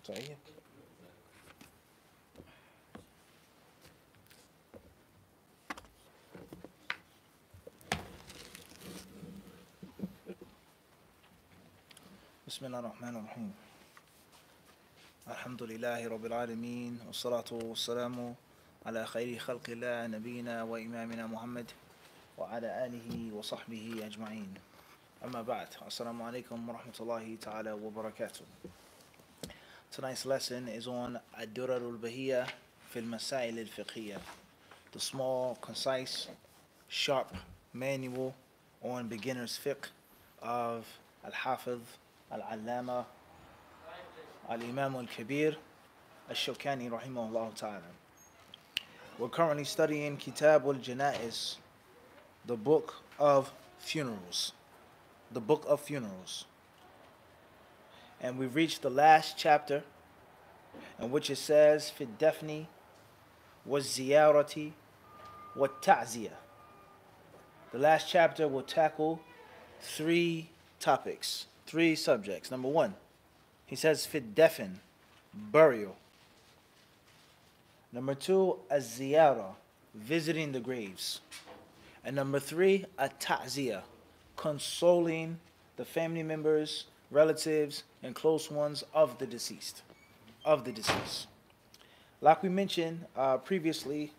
طيب. بسم الله الرحمن الرحيم. الحمد لله رب العالمين والصلاة والسلام على خير خلق الله نبينا وإمامنا محمد وعلى آله وصحبه أجمعين. أما بعد. السلام عليكم ورحمة الله تعالى وبركاته. Tonight's lesson is on Ad-Durar al-Bahiyyah في المسائل الفقهية, the small, concise, sharp manual on beginner's fiqh of al-Hafiz al-Allama al-Imam al-Kabir al-Shawkani rahimahullah ta'ala. We're currently studying Kitab al-Janaiz, the book of funerals. The book of funerals. And we've reached the last chapter in which it says في الدفن والزيارة والتعزية. The last chapter will tackle three topics, three subjects. Number one, he says في الدفن, burial. Number two, الزيارة, visiting the graves. And number three, التعزية, consoling the family members, relatives, and close ones of the deceased. Like we mentioned previously,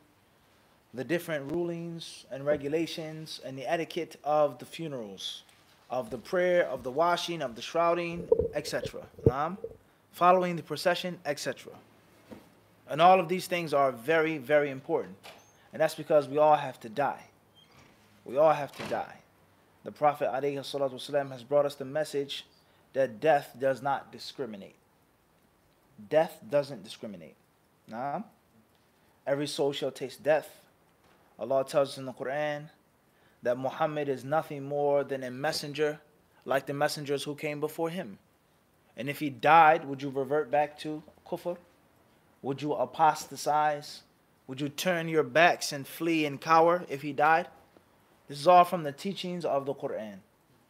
the different rulings and regulations and the etiquette of the funerals, of the prayer, of the washing, of the shrouding, etc. Following the procession, etc. And all of these things are very, very important. And that's because we all have to die. We all have to die. The Prophet ﷺ has brought us the message that death does not discriminate. Death doesn't discriminate. Every soul shall taste death. Allah tells us in the Quran that Muhammad is nothing more than a messenger like the messengers who came before him. And if he died, would you revert back to kufr? Would you apostatize? Would you turn your backs and flee and cower if he died? This is all from the teachings of the Quran,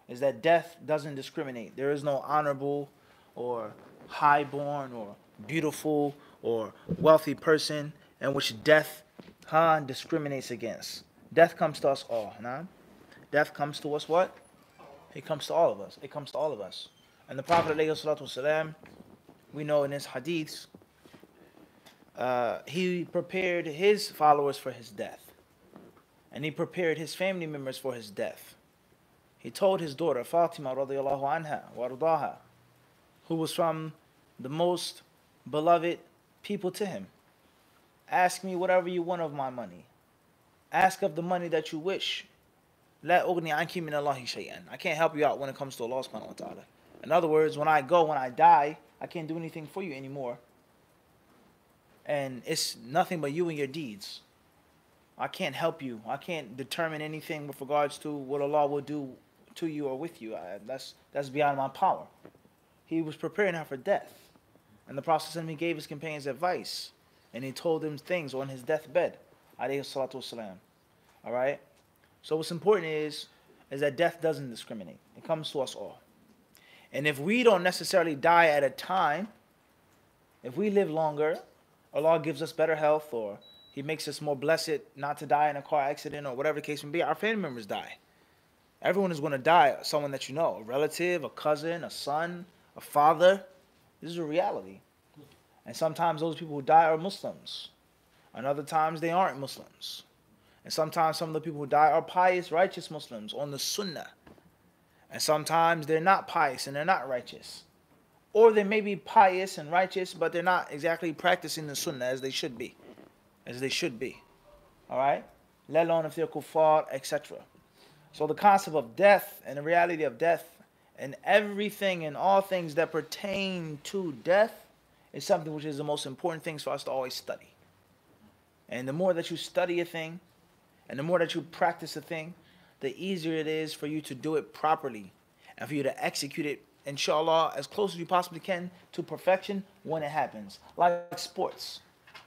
is that death doesn't discriminate. There is no honorable or highborn or beautiful or wealthy person in which death discriminates against. Death comes to us all. Death comes to us what? It comes to all of us. It comes to all of us. And the Prophet ﷺ, we know in his hadiths, he prepared his followers for his death. And he prepared his family members for his death. He told his daughter Fatima radiallahu anha wardaha, who was from the most beloved people to him, ask me whatever you want of my money. Ask of the money that you wish. La ughni anki min Allahi shay'an. I can't help you out when it comes to Allah subhanahu wa ta'ala. In other words, when I die, I can't do anything for you anymore. And it's nothing but you and your deeds. I can't help you. I can't determine anything with regards to what Allah will do to you or with you. That's beyond my power. He was preparing her for death. And the Prophet ﷺ, he gave his companions advice. And he told them things on his deathbed. Alayhi salatu wasalam. Alright? So what's important is that death doesn't discriminate. It comes to us all. And if we don't necessarily die at a time, if we live longer, Allah gives us better health, or He makes us more blessed not to die in a car accident, or whatever the case may be, our family members die. Everyone is going to die, someone that you know, a relative, a cousin, a son, a father. This is a reality. And sometimes those people who die are Muslims. And other times they aren't Muslims. And sometimes some of the people who die are pious, righteous Muslims on the Sunnah. And sometimes they're not pious and they're not righteous. Or they may be pious and righteous, but they're not exactly practicing the Sunnah as they should be. Alright? Let alone if they're kuffar, etc. So the concept of death and the reality of death and everything and all things that pertain to death is something which is the most important things for us to always study. And the more that you study a thing, and the more that you practice a thing, the easier it is for you to do it properly and for you to execute it, inshallah, as close as you possibly can to perfection when it happens. Like sports,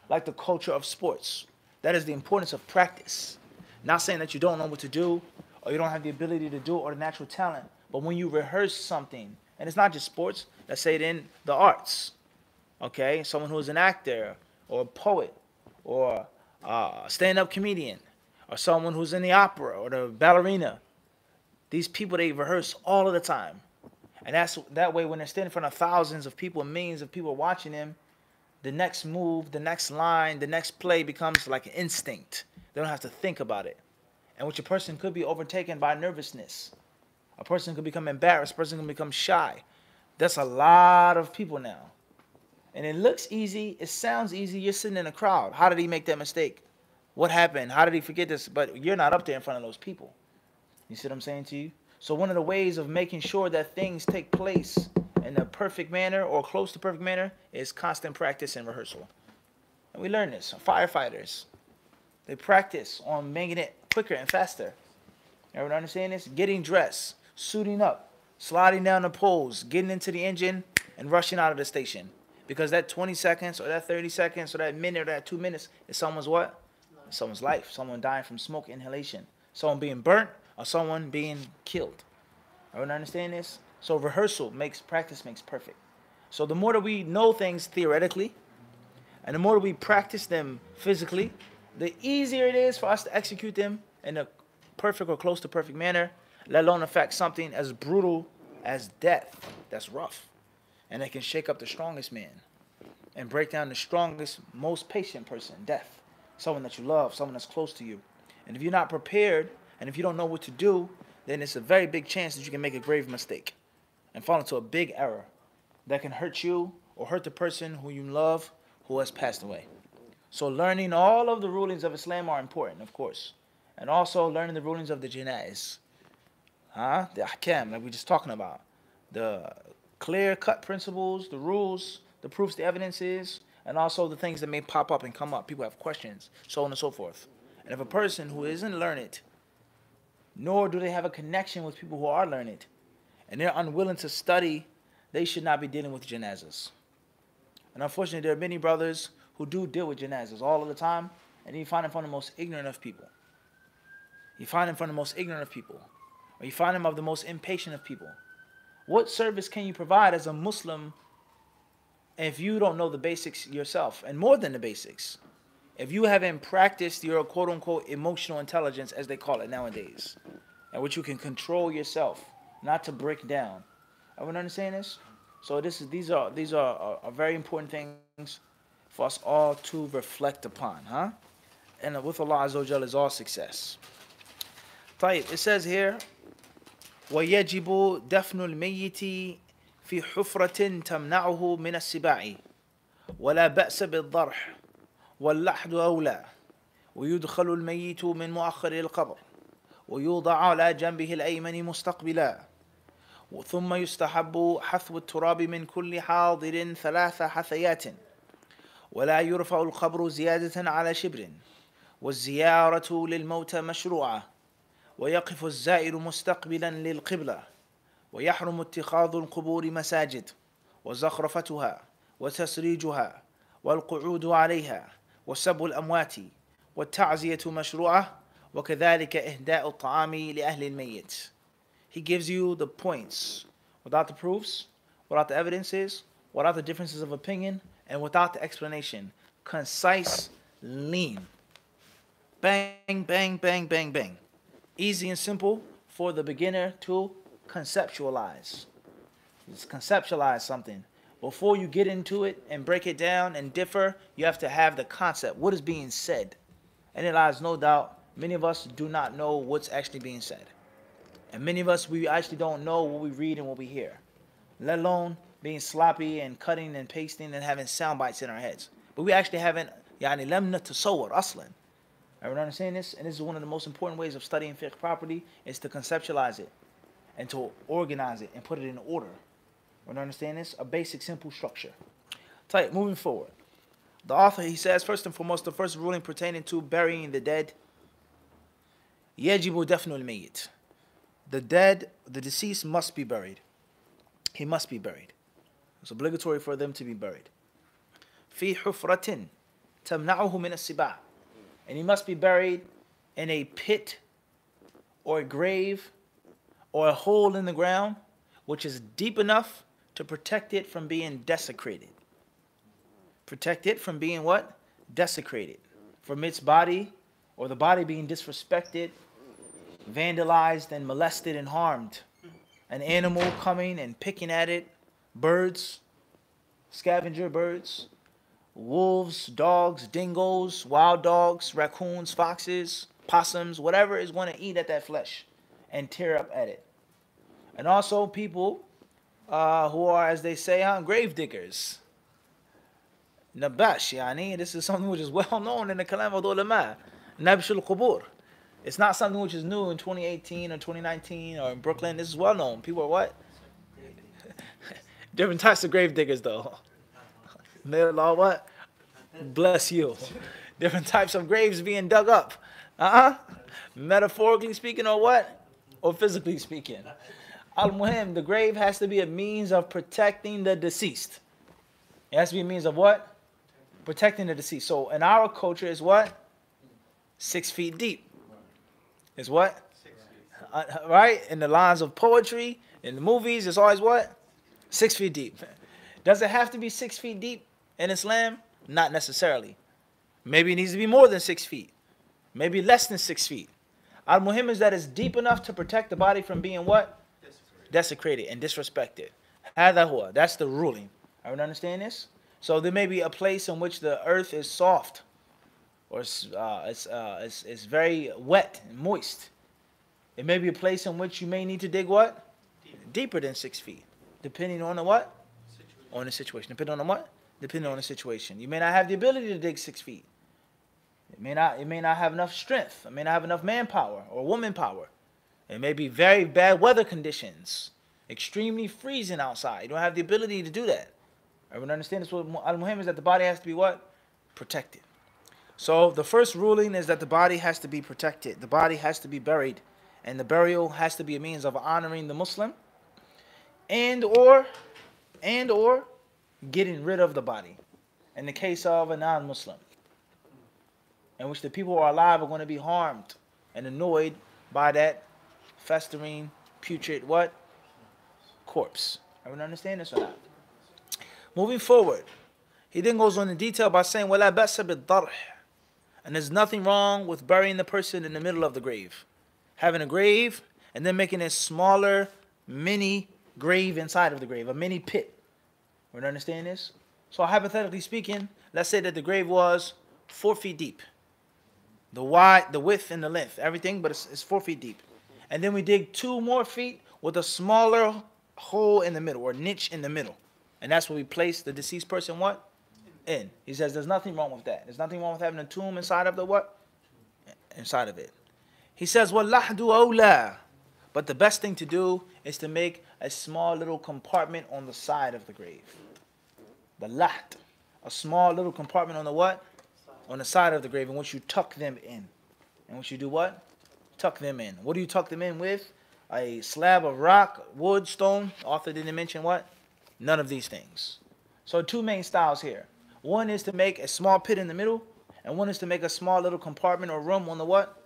like the culture of sports. That is the importance of practice. Not saying that you don't know what to do, or you don't have the ability to do it, or the natural talent, but when you rehearse something, and it's not just sports, let's say it in the arts. Okay, someone who is an actor or a poet or a stand-up comedian or someone who's in the opera or the ballerina. These people, they rehearse all of the time. And that way when they're standing in front of thousands of people, millions of people watching them, the next move, the next line, the next play becomes like an instinct. They don't have to think about it. And which a person could be overtaken by nervousness. A person could become embarrassed. A person can become shy. That's a lot of people now. And it looks easy. It sounds easy. You're sitting in a crowd. How did he make that mistake? What happened? How did he forget this? But you're not up there in front of those people. You see what I'm saying to you? So one of the ways of making sure that things take place in a perfect manner or close to perfect manner is constant practice and rehearsal. And we learn this. Firefighters, they practice on making it quicker and faster. Everyone understand this? Getting dressed, suiting up, sliding down the poles, getting into the engine, and rushing out of the station. Because that 20 seconds or that 30 seconds or that minute or that 2 minutes is someone's what? Someone's life. Someone dying from smoke inhalation. Someone being burnt or someone being killed. Everyone understand this? So rehearsal practice makes perfect. So the more that we know things theoretically, and the more that we practice them physically, the easier it is for us to execute them in a perfect or close to perfect manner, let alone affect something as brutal as death. That's rough. And it can shake up the strongest man and break down the strongest, most patient person, death. Someone that you love, someone that's close to you. And if you're not prepared, and if you don't know what to do, then it's a very big chance that you can make a grave mistake and fall into a big error that can hurt you or hurt the person who you love who has passed away. So learning all of the rulings of Islam are important, of course. And also learning the rulings of the janaiz. The ahkam, like we just talking about. The clear-cut principles, the rules, the proofs, the evidences, and also the things that may pop up and come up. People have questions, so on and so forth. And if a person who isn't learned, nor do they have a connection with people who are learned, and they're unwilling to study, they should not be dealing with janazas. And unfortunately, there are many brothers who do deal with janazas all of the time, and you find them from the most ignorant of people. You find them from the most ignorant of people. Or you find them of the most impatient of people. What service can you provide as a Muslim if you don't know the basics yourself? And more than the basics. If you haven't practiced your quote-unquote emotional intelligence, as they call it nowadays, in which you can control yourself, not to break down. Everyone understand this? So these are very important things for us all to reflect upon, huh? And with Allah Azza wa Jalla is all success. طيب, it says here, وَيَجِبُ دَفْنُ الْمَيِّتِ فِي حُفْرَةٍ تَمْنَعُهُ مِنَ السِّبَاعِ وَلَا بَأْسَ بِالضَّرْحِ وَاللَّحْدُ أَوْلَى ويدخل الميت من مؤخر القبر ويوضع على جنبه الأيمن مستقبلا ثم يستحب حثو التراب من كل حاضر 3 حثيات ولا يرفع القبر زيادة على شبر والزيارة للموتى مشروعة ويقف الزائر مستقبلا للقبلة ويحرم اتخاذ القبور مساجد وزخرفتها وتسريجها والقعود عليها وسب الأموات والتعزية مشروعة وكذلك إهداء الطعام لأهل الميت. He gives you the points without the proofs, without the evidences, without the differences of opinion, and without the explanation. Concise, lean. Bang, bang, bang, bang, bang. Easy and simple for the beginner to conceptualize. Just conceptualize something. Before you get into it and break it down and differ, you have to have the concept. What is being said? And it lies no doubt, many of us do not know what's actually being said. And many of us, we actually don't know what we read and what we hear. Let alone being sloppy and cutting and pasting and having sound bites in our heads. But we actually haven't, لم نتصور أصلا. Everyone understand this? And this is one of the most important ways of studying fiqh properly, is to conceptualize it and to organize it and put it in order. Everyone understand this? A basic, simple structure. Tight, moving forward. The author, he says, first and foremost, the first ruling pertaining to burying the dead, يجب دفن الميت. The dead, the deceased must be buried. He must be buried. It's obligatory for them to be buried. في حفرة تمنعه من السباع. And he must be buried in a pit or a grave or a hole in the ground which is deep enough to protect it from being desecrated. Protect it from being what? Desecrated. From its body, or the body being disrespected, vandalized and molested and harmed. An animal coming and picking at it. Birds, scavenger birds, wolves, dogs, dingoes, wild dogs, raccoons, foxes, possums, whatever is going to eat at that flesh and tear up at it. And also people who are, as they say, grave diggers. Nabash, yani, this is something which is well known in the Kalam of the Ulama. Nabsh al-Qubur. It's not something which is new in 2018 or 2019 or in Brooklyn. This is well known. People are what? Different types of grave diggers, though. May Allah what? Bless you. Different types of graves being dug up. Metaphorically speaking, or what? Or physically speaking. Al-Muhim, the grave has to be a means of protecting the deceased. It has to be a means of what? Protecting the deceased. So in our culture is what? 6 feet deep. Is what? 6 feet. Right? In the lines of poetry, in the movies, it's always what? 6 feet deep. Does it have to be 6 feet deep in Islam? Not necessarily. Maybe it needs to be more than 6 feet. Maybe less than 6 feet. Al-Muhim is that it's deep enough to protect the body from being what? Desecrated and disrespected. هذا هو. That's the ruling. Everyone understand this? So there may be a place in which the earth is soft, or it's very wet and moist. It may be a place in which you may need to dig what? Deeper than 6 feet, depending on the what? On the situation. Depending on the what? Depending on the situation. You may not have the ability to dig 6 feet. It may not have enough strength. It may not have enough manpower or woman power. It may be very bad weather conditions, extremely freezing outside. You don't have the ability to do that. Everyone understand this? What Al-Muhim is that the body has to be what? Protected. So the first ruling is that the body has to be protected. The body has to be buried. And the burial has to be a means of honoring the Muslim and or getting rid of the body. In the case of a non-Muslim, in which the people who are alive are going to be harmed and annoyed by that festering, putrid what? Corpse. Everyone understand this or not? Moving forward, he then goes on in detail by saying, وَلَا بَأْسَ بِالضَّرْحِ. And there's nothing wrong with burying the person in the middle of the grave. Having a grave and then making a smaller mini grave inside of the grave, a mini pit. Everyone understand this? So hypothetically speaking, let's say that the grave was 4 feet deep. The width and the length, everything, but it's 4 feet deep. And then we dig 2 more feet with a smaller hole in the middle, or niche in the middle. And that's where we place the deceased person what? In. He says there's nothing wrong with that. There's nothing wrong with having a tomb inside of the what? Inside of it. He says, وَاللَّحْدُ أَوْلَى. But the best thing to do is to make a small little compartment on the side of the grave. The lahd. A small little compartment on the what? On the side of the grave in which you tuck them in. In which you do what? Tuck them in. What do you tuck them in with? A slab of rock, wood, stone. The author didn't mention what? None of these things. So 2 main styles here. One is to make a small pit in the middle, and one is to make a small little compartment or room on the what?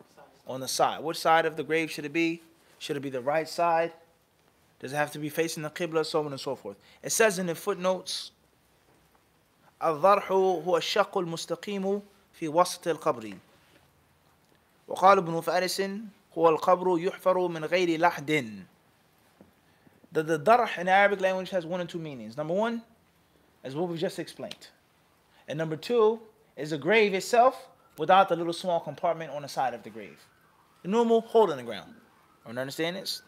On the side. Which side of the grave should it be? Should it be the right side? Does it have to be facing the Qibla? So on and so forth. It says in the footnotes, الضرح هو الشق المستقيم في وسط القبر. وقال ابن فارس هو القبر يحفر من غير لحد. The darh in Arabic language has 1 or 2 meanings. Number 1 is what we just explained. And number 2 is the grave itself without the little small compartment on the side of the grave. The normal hole in the ground. You understand this?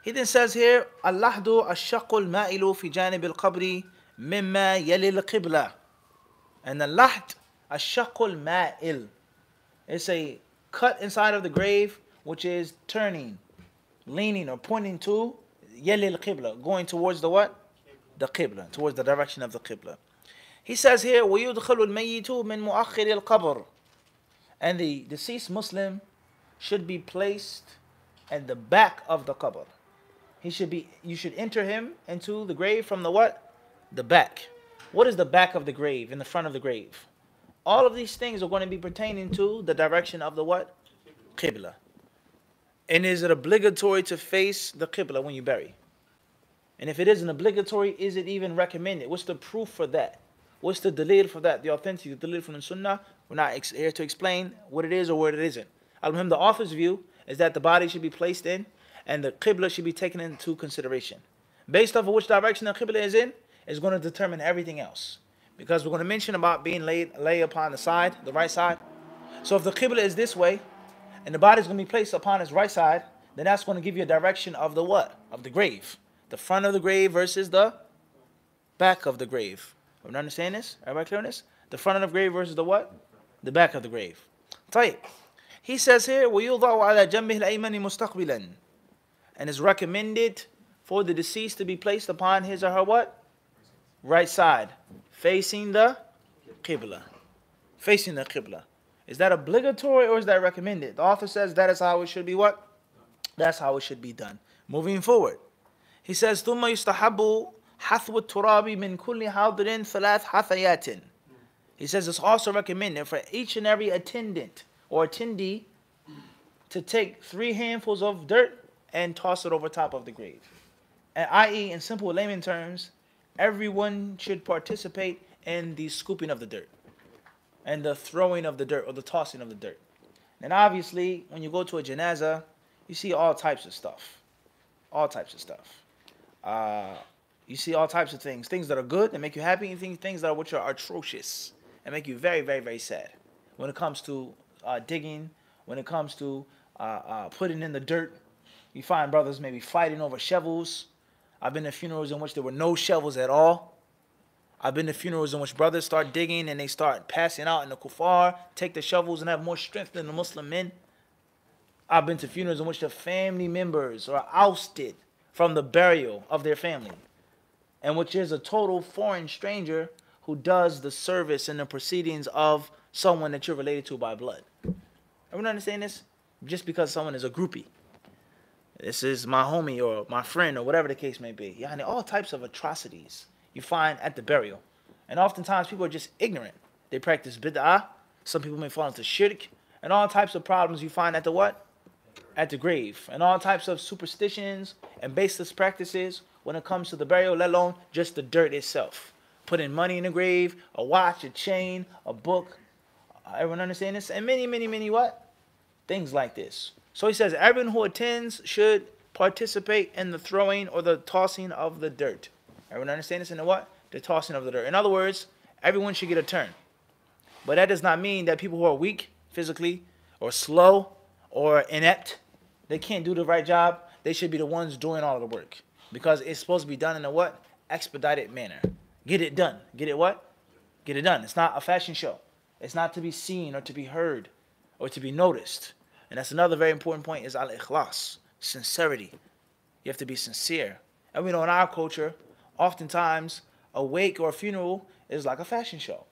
He then says here, اللحد الشق المائل في جانب القبر مما يلي القبلة. And the lahd الشق المائل. It's a cut inside of the grave which is turning, leaning or pointing to يلي القبلة, going towards the what? The Qibla, towards the direction of the Qibla. He says here, وَيُدْخَلُ الْمَيِّتُ مِنْ مُؤَخِّرِ الْقَبْرِ. And the deceased Muslim should be placed at the back of the qabr. You should enter him into the grave from the what? The back. What is the back of the grave, in the front of the grave? All of these things are going to be pertaining to the direction of the what? Qibla. And is it obligatory to face the Qibla when you bury? And if it isn't obligatory, is it even recommended? What's the proof for that? What's the dalil for that? The authentic dalil from the sunnah. We're not here to explain what it is or what it isn't. Al-Muhim, the author's view is that the body should be placed in and the qibla should be taken into consideration. Based off of which direction the qibla is in, is going to determine everything else. Because we're going to mention about being lay upon the side, the right side. So if the qibla is this way, and the body is going to be placed upon its right side, then that's going to give you a direction of the what? Of the grave. The front of the grave versus the back of the grave. Everyone understand this? Everybody clear on this? The front of the grave versus the what? The back of the grave. طيب. He says here, وَيُوضَعُ عَلَى جَنْبِهِ الْأَيْمَنِ مُسْتَقْبِلًا. And it's recommended for the deceased to be placed upon his or her what? Right side. Facing the qibla. Facing the qibla. Is that obligatory or is that recommended? The author says that is how it should be what? That's how it should be done. Moving forward. He says, ثُمَّ يُسْتَحَبُّ حَثْوُ التُّرَابِ مِنْ كُلِّ حَاضِرٍ ثَلَاث حَثَيَاتٍ. He says it's also recommended for each and every attendant or attendee to take 3 handfuls of dirt and toss it over top of the grave. And i.e., in simple layman terms, everyone should participate in the scooping of the dirt and the throwing of the dirt or the tossing of the dirt. And obviously, when you go to a janazah, you see all types of stuff. All types of stuff. You see all types of things. Things that are good that make you happy, and things that are which are atrocious and make you very, very, very sad. When it comes to digging, when it comes to putting in the dirt, you find brothers maybe fighting over shovels. I've been to funerals in which there were no shovels at all. I've been to funerals in which brothers start digging and they start passing out in the kuffar, take the shovels and have more strength than the Muslim men. I've been to funerals in which the family members are ousted from the burial of their family, and which is a total foreign stranger who does the service and the proceedings of someone that you're related to by blood. Everyone understand this? Just because someone is a groupie. This is my homie or my friend or whatever the case may be. Yani all types of atrocities you find at the burial. And oftentimes people are just ignorant. They practice bid'ah. Some people may fall into shirk. And all types of problems you find at the what? At the grave. And all types of superstitions and baseless practices when it comes to the burial, let alone just the dirt itself. Putting money in the grave, a watch, a chain, a book. Everyone understand this? And many, many, many what? Things like this. So he says everyone who attends should participate in the throwing or the tossing of the dirt. Everyone understand this in the what? The tossing of the dirt. In other words, everyone should get a turn. But that does not mean that people who are weak physically or slow or inept, they can't do the right job. They should be the ones doing all of the work. Because it's supposed to be done in a what? Expedited manner. Get it done. Get it what? Get it done. It's not a fashion show. It's not to be seen or to be heard or to be noticed. And that's another very important point is al-ikhlas, sincerity. You have to be sincere. And we know in our culture, oftentimes a wake or a funeral is like a fashion show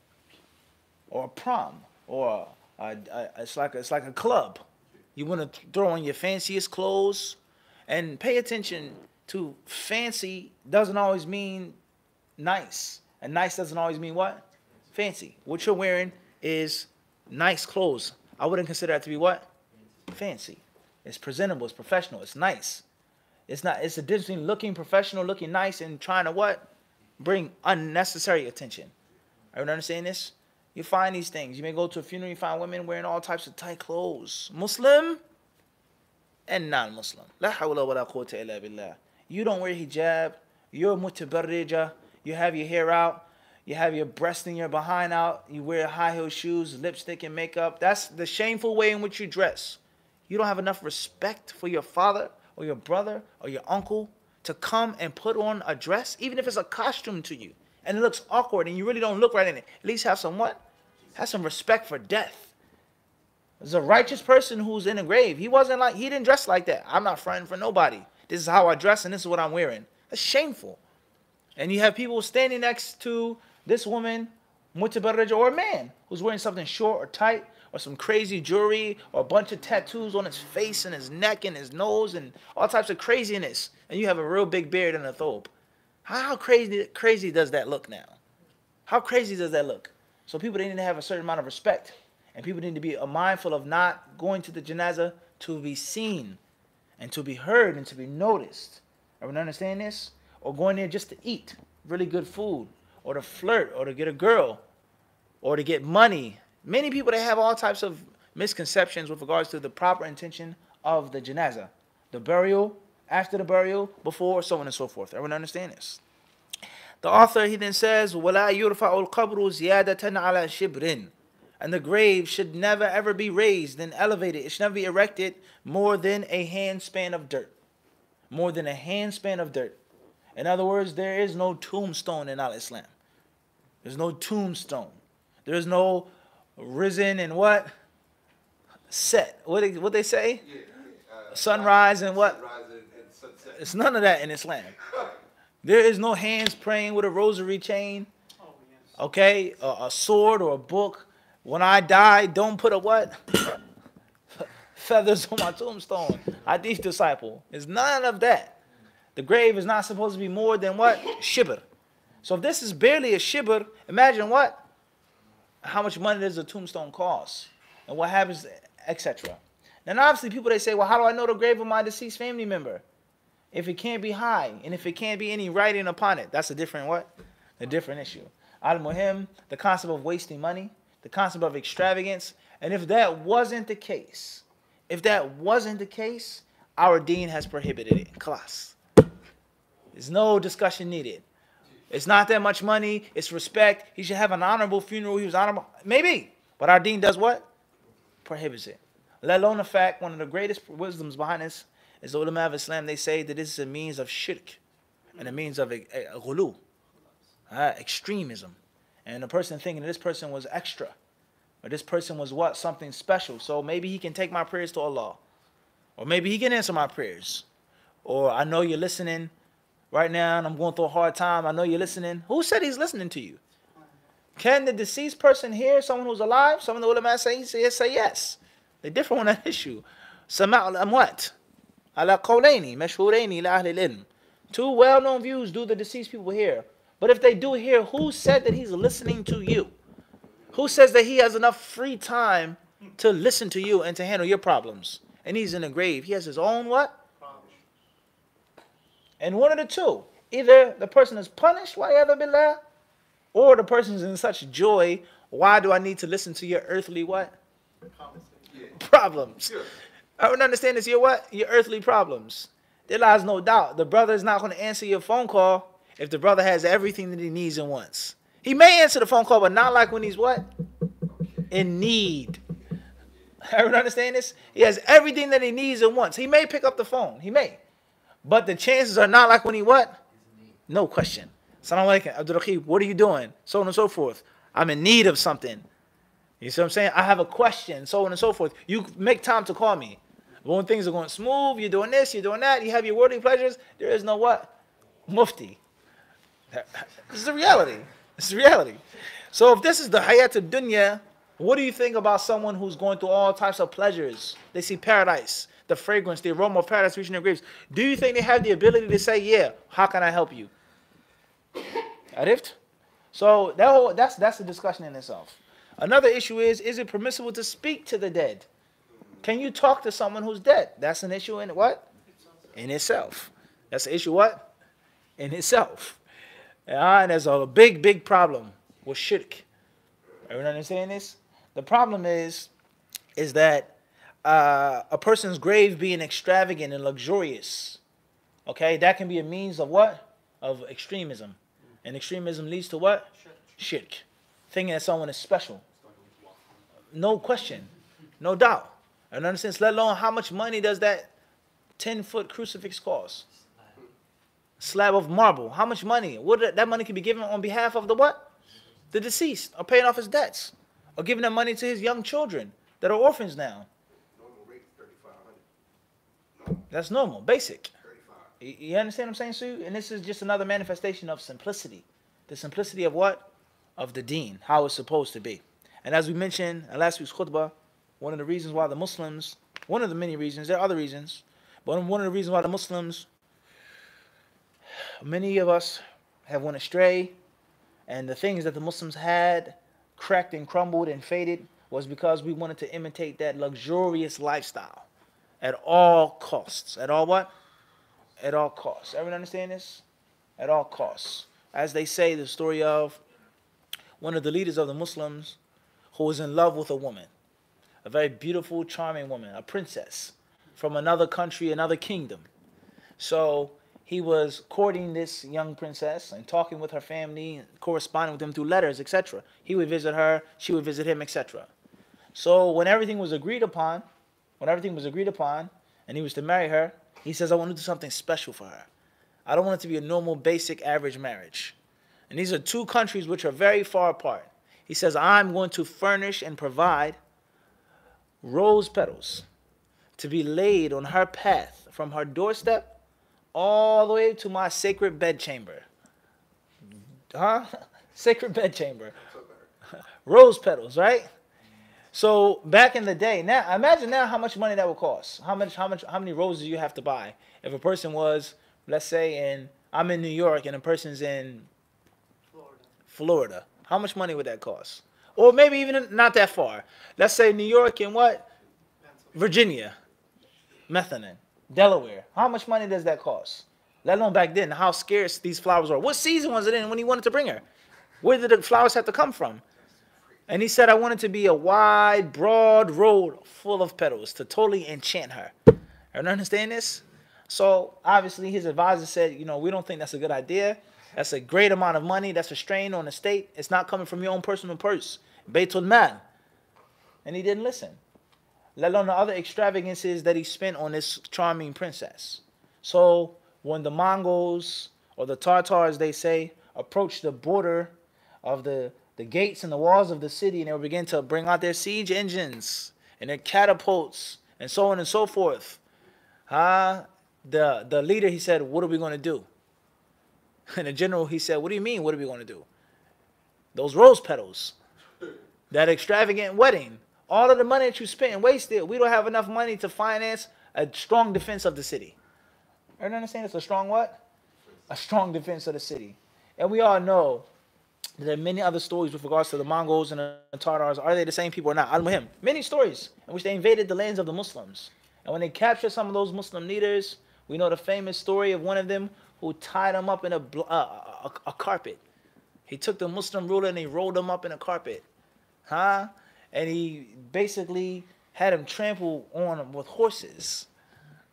or a prom or it's like a club. You want to throw on your fanciest clothes, and pay attention to fancy doesn't always mean nice, and nice doesn't always mean what? Fancy. What you're wearing is nice clothes. I wouldn't consider that to be what? Fancy. It's presentable, it's professional, it's nice. It's a difference between looking professional, looking nice, and trying to what? Bring unnecessary attention. Everyone understand this? You find these things. You may go to a funeral, you find women wearing all types of tight clothes. Muslim and non-Muslim. La hawla wa la quwwata illa billah. You don't wear hijab, you're mutabarrija, you have your hair out, you have your breast and your behind out, you wear high-heel shoes, lipstick and makeup. That's the shameful way in which you dress. You don't have enough respect for your father or your brother or your uncle to come and put on a dress, even if it's a costume to you, and it looks awkward and you really don't look right in it. At least have some what? Have some respect for death. There's a righteous person who's in the grave. He didn't dress like that. I'm not fronting for nobody. This is how I dress and this is what I'm wearing. That's shameful. And you have people standing next to this woman, mutabarrij, or a man who's wearing something short or tight, or some crazy jewelry, or a bunch of tattoos on his face and his neck and his nose and all types of craziness. And you have a real big beard and a thobe. How crazy does that look now? How crazy does that look? So people need to have a certain amount of respect. And people need to be mindful of not going to the janazah to be seen and to be heard and to be noticed. Everyone understand this? Or going there just to eat really good food. or to flirt, or to get a girl, or to get money. Many people, they have all types of misconceptions with regards to the proper intention of the janazah. The burial, after the burial, before, so on and so forth. Everyone understand this? The author, he then says, وَلَا يُرْفَعُ الْقَبْرُ زِيَادَةً عَلَى شِبْرٍ. And the grave should never ever be raised and elevated. It should never be erected more than a handspan of dirt. More than a handspan of dirt. In other words, there is no tombstone in al-Islam. There's no tombstone. There's no risen and what? Set. What they say? Sunrise and what? Sunrise and sunset. It's none of that in Islam. There is no hands praying with a rosary chain. Okay? A sword or a book. When I die, don't put a what? Feathers on my tombstone. HadithDisciple. It's none of that. The grave is not supposed to be more than what? Shibr. So if this is barely a shibr, imagine what? How much money does a tombstone cost? And what happens, etc. Now obviously people, they say, well, how do I know the grave of my deceased family member? If it can't be high, and if it can't be any writing upon it, that's a different what? A different issue. Al-Muhim, the concept of wasting money, the concept of extravagance, and if that wasn't the case, our deen has prohibited it. Class. There's no discussion needed. It's not that much money. It's respect. He should have an honorable funeral. He was honorable. Maybe. But our deen does what? Prohibits it. Let alone the fact, one of the greatest wisdoms behind this is the ulama of Islam. They say that this is a means of shirk and a means of ghulu, extremism. And the person thinking that this person was extra, or this person was what? Something special. So maybe he can take my prayers to Allah. Or maybe he can answer my prayers. Or I know you're listening right now and I'm going through a hard time. I know you're listening. Who said he's listening to you? Can the deceased person hear someone who's alive? Some of the ulama say yes. They differ on that issue. Sama' al-amwat. Ala qawlayni mashhurayni la ahli al-ilm. Two well-known views do the deceased people hear. But if they do hear, who said that he's listening to you? Who says that he has enough free time to listen to you and to handle your problems? And he's in the grave. He has his own what? And one of the two. Either the person is punished, billah, or the person is in such joy. Why do I need to listen to your earthly what? Problems. I would understand this. Your what? Your earthly problems. There lies no doubt. The brother is not going to answer your phone call if the brother has everything that he needs and wants. He may answer the phone call, but not like when he's what? In need. Everyone understand this? He has everything that he needs and wants. He may pick up the phone. He may. But the chances are not like when he what? No question. Assalamu alaikum, Abdul-Raqib, what are you doing? So on and so forth. I'm in need of something. You see what I'm saying? I have a question, so on and so forth. You make time to call me. But when things are going smooth, you're doing this, you're doing that, you have your worldly pleasures, there is no what? Mufti. This is the reality. This is the reality. So if this is the hayat al-dunya, what do you think about someone who's going through all types of pleasures? They see paradise, the fragrance, the aroma of paradise reaching their graves. Do you think they have the ability to say, yeah, how can I help you? Arift? So that's a discussion in itself. Another issue is it permissible to speak to the dead? Can you talk to someone who's dead? That's an issue in what? In itself. That's an issue what? In itself. And there's a big problem with shirk. Everyone understand this? The problem is that a person's grave being extravagant and luxurious, okay, that can be a means of what? Of extremism. And extremism leads to what? Shirk. Thinking that someone is special. No question. No doubt. And understand, let alone how much money does that 10-foot crucifix cost? Slab of marble. How much money? That money can be given on behalf of the what? The deceased. Or paying off his debts. Or giving that money to his young children that are orphans now. Normal rate $3,500. That's normal. Basic. You understand what I'm saying, Sue? And this is just another manifestation of simplicity. The simplicity of what? Of the deen. How it's supposed to be. And as we mentioned in last week's khutbah, one of the reasons why the Muslims, one of the many reasons, there are other reasons, but one of the reasons why the Muslims, many of us have went astray, and the things that the Muslims had cracked and crumbled and faded was because we wanted to imitate that luxurious lifestyle at all costs. At all what? At all costs. Everyone understand this? At all costs. as they say, the story of one of the leaders of the Muslims who was in love with a woman, a very beautiful, charming woman, a princess from another country, another kingdom. So he was courting this young princess and talking with her family, corresponding with them through letters, etc. He would visit her, she would visit him, etc. So when everything was agreed upon, and he was to marry her, he says, I want to do something special for her. I don't want it to be a normal, basic, average marriage. And these are two countries which are very far apart. He says, I'm going to furnish and provide rose petals to be laid on her path from her doorstep all the way to my sacred bedchamber. Huh? Sacred bedchamber. Rose petals, right? So back in the day, now imagine now how much money that would cost. How many roses you have to buy if a person was, let's say, I'm in New York and a person's in Florida. How much money would that cost? Or maybe even not that far. Let's say New York and what? Virginia, Methane, Delaware. How much money does that cost? Let alone back then, how scarce these flowers were. What season was it in when he wanted to bring her? Where did the flowers have to come from? And he said, I want it to be a wide, broad road full of petals to totally enchant her. Everyone understand this? So obviously his advisor said, we don't think that's a good idea. That's a great amount of money. That's a strain on the state. It's not coming from your own personal purse. Beitul Mal. And he didn't listen. Let alone the other extravagances that he spent on this charming princess. So when the Mongols, or the Tartars, they say, approached the border of the gates and the walls of the city, and they would begin to bring out their siege engines and their catapults and so on and so forth. The leader, he said, what are we going to do? And the general, he said, what do you mean, what are we going to do? Those rose petals, that extravagant wedding, all of the money that you spent and wasted, we don't have enough money to finance a strong defense of the city. Everyone understand it's a strong what? A strong defense of the city. And we all know there are many other stories with regards to the Mongols and the Tartars. Are they the same people or not? Al-Muhim. Many stories in which they invaded the lands of the Muslims. And when they captured some of those Muslim leaders, we know the famous story of one of them who tied them up in a carpet. He took the Muslim ruler and he rolled him up in a carpet. And he basically had him trampled on with horses.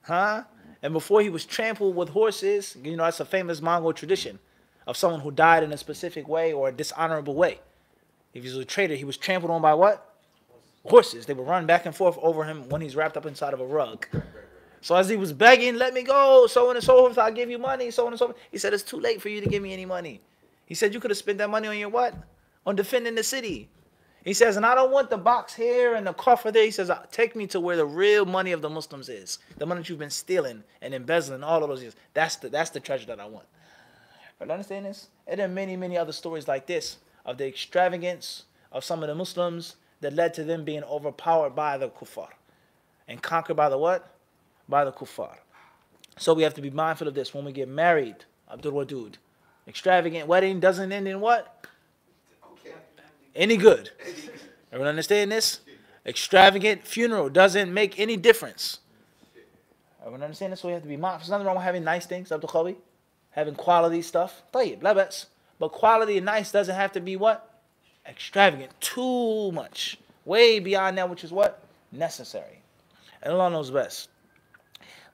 And before he was trampled with horses, that's a famous Mongol tradition of someone who died in a specific way or a dishonorable way. If he was a traitor, he was trampled on by what? Horses. They would run back and forth over him when he's wrapped up inside of a rug. So as he was begging, let me go, so on and so forth, I'll give you money, so on and so forth. He said, it's too late for you to give me any money. He said, you could have spent that money on your what? On defending the city. He says, and I don't want the box here and the coffer there. He says, take me to where the real money of the Muslims is. The money that you've been stealing and embezzling all of those years. That's the treasure that I want. But understand this? And there are many, many other stories like this of the extravagance of some of the Muslims that led to them being overpowered by the kuffar and conquered by the what? By the kuffar. So we have to be mindful of this when we get married. Abdul Wadud. Extravagant wedding doesn't end in what? Any good. Everyone understand this? Extravagant funeral doesn't make any difference. Everyone understand this? So we have to be mindful. There's nothing wrong with having nice things, Abdul Qawi. Having quality stuff. But quality and nice doesn't have to be what? Extravagant. Too much. Way beyond that, which is what? Necessary. And Allah knows best.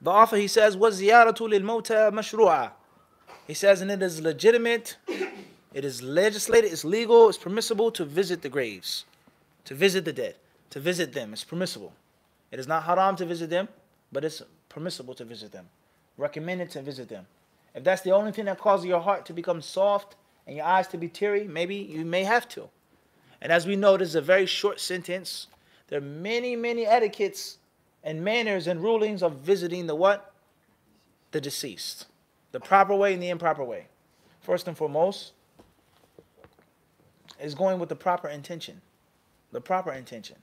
The author, he says, وَالزِّيَارَةُ لِلْمَوْتَى مَشْرُوعًا. He says, and it is legitimate, it is legislated, it's legal, it's permissible to visit the graves, to visit the dead, to visit them. It's permissible. It is not haram to visit them, but it's permissible to visit them. Recommended to visit them. If that's the only thing that causes your heart to become soft and your eyes to be teary, maybe you may have to. And as we know, this is a very short sentence. There are many, many etiquettes and manners and rulings of visiting the what? The deceased. The proper way and the improper way. First and foremost, is going with the proper intention. The proper intention.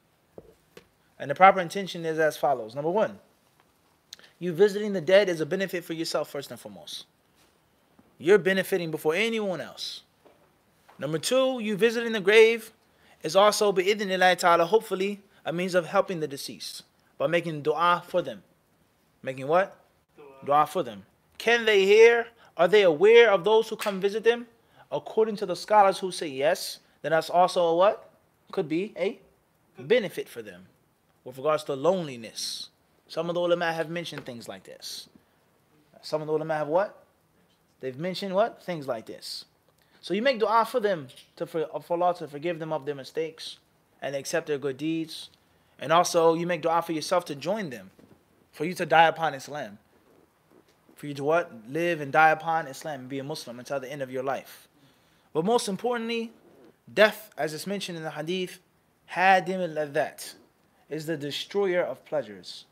And the proper intention is as follows. Number one, you visiting the dead is a benefit for yourself first and foremost. You're benefiting before anyone else. Number two, you visiting the grave is also, bi'idhnillahi ta'ala, hopefully, a means of helping the deceased. By making dua for them. Making what? Dua for them. Can they hear? Are they aware of those who come visit them? according to the scholars who say yes, then that's also a what? Could be a benefit for them with regards to loneliness. Some of the ulama have mentioned things like this. Some of the ulama have what? They've mentioned what? Things like this. So you make dua for them, for Allah to forgive them of their mistakes and accept their good deeds. And also you make dua for yourself to join them, for you to die upon Islam. For you to what? Live and die upon Islam and be a Muslim until the end of your life. But most importantly, death, as it's mentioned in the hadith, hadim al-ladhat, is the destroyer of pleasures.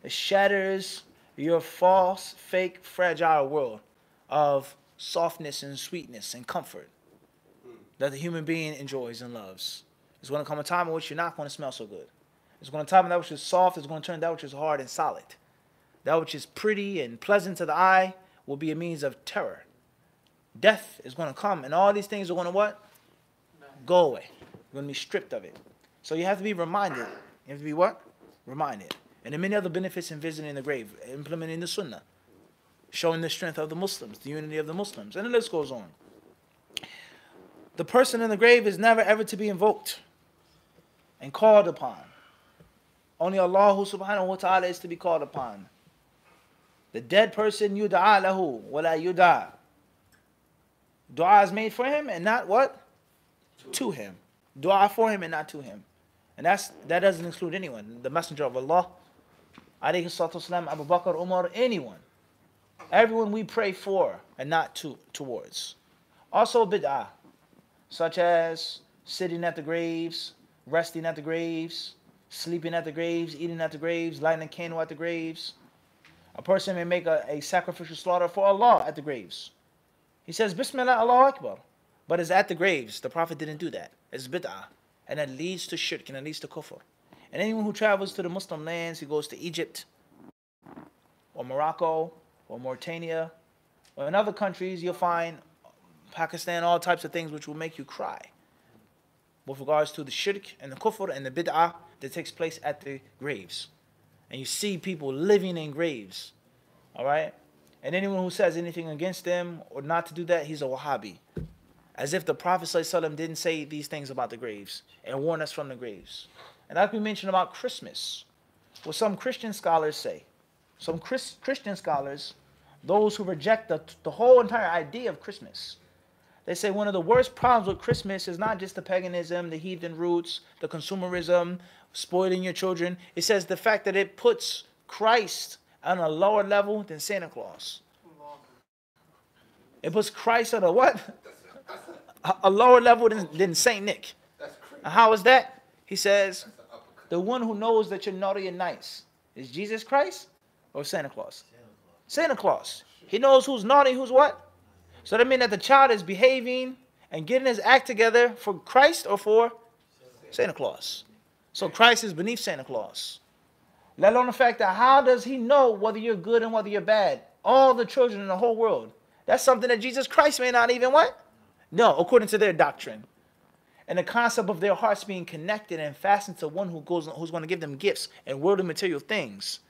It shatters your false, fake, fragile world of softness and sweetness and comfort that the human being enjoys and loves. There's going to come a time in which you're not going to smell so good. There's going to come a time that which is soft is going to turn that which is hard and solid. That which is pretty and pleasant to the eye will be a means of terror. Death is going to come, and all these things are going to what? Go away. You're going to be stripped of it. So you have to be reminded. You have to be what? Reminded. And there are many other benefits in visiting the grave, implementing the sunnah, showing the strength of the Muslims, the unity of the Muslims, and the list goes on. The person in the grave is never ever to be invoked and called upon. Only Allah subhanahu wa ta'ala is to be called upon. The dead person, yuda'a lahu, wala yuda'a. Dua is made for him and not what? To him. Dua for him and not to him. And that doesn't include anyone. The Messenger of Allah, alayhi salatu wasalam, Abu Bakr, Umar, anyone. Everyone we pray for and not towards. Also bid'ah, such as sitting at the graves, resting at the graves, sleeping at the graves, eating at the graves, lighting a candle at the graves. A person may make a sacrificial slaughter for Allah at the graves. He says, Bismillah, Allahu Akbar. But it's at the graves. The Prophet didn't do that. It's bid'ah. And that leads to shirk and it leads to kufr. And anyone who travels to the Muslim lands, he goes to Egypt or Morocco or Mauritania or in other countries, you'll find Pakistan, all types of things which will make you cry with regards to the shirk and the kufr and the bid'ah that takes place at the graves. And you see people living in graves. Alright? And anyone who says anything against them or not to do that, he's a Wahhabi. As if the Prophet _sallam didn't say these things about the graves and warn us from the graves. And like we mentioned about Christmas, what some Christian scholars say. Some Christian scholars, those who reject the whole entire idea of Christmas, they say one of the worst problems with Christmas is not just the paganism, the heathen roots, the consumerism, spoiling your children. It says the fact that it puts Christ on a lower level than Santa Claus. It puts Christ on a what? A lower level than Saint Nick. And how is that? He says, the one who knows that you're naughty and nice is Jesus Christ or Santa Claus? Santa Claus. He knows who's naughty, who's what? So that means that the child is behaving and getting his act together for Christ or for Santa Claus. So Christ is beneath Santa Claus. Let alone the fact that how does he know whether you're good and whether you're bad? All the children in the whole world. That's something that Jesus Christ may not even what? No, according to their doctrine. And the concept of their hearts being connected and fastened to one who's going to give them gifts and worldly material things.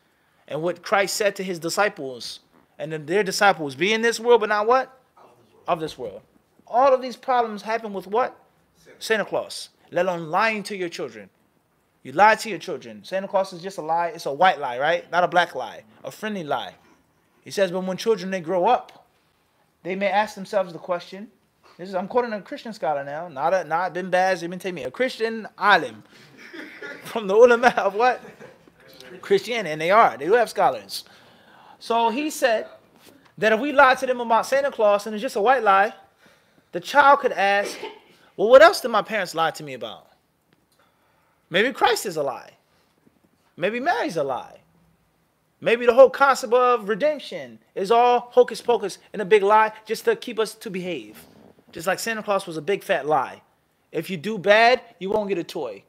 And what Christ said to his disciples, and then their disciples, be in this world, but not what? Of this world. All of these problems happen with what? Santa Claus. Let alone lying to your children. You lie to your children. Santa Claus is just a lie. It's a white lie, right? Not a black lie. A friendly lie. He says, but when children, they grow up, they may ask themselves the question. I'm quoting a Christian scholar now. Not Bin Baz, Ibn Taymiyyah. A Christian alim. From the ulama of what? Christianity. And they do have scholars. So he said that if we lie to them about Santa Claus and it's just a white lie, the child could ask, well, what else did my parents lie to me about? Maybe Christ is a lie. Maybe Mary's a lie. Maybe the whole concept of redemption is all hocus pocus and a big lie just to keep us to behave. Just like Santa Claus was a big fat lie. If you do bad, you won't get a toy.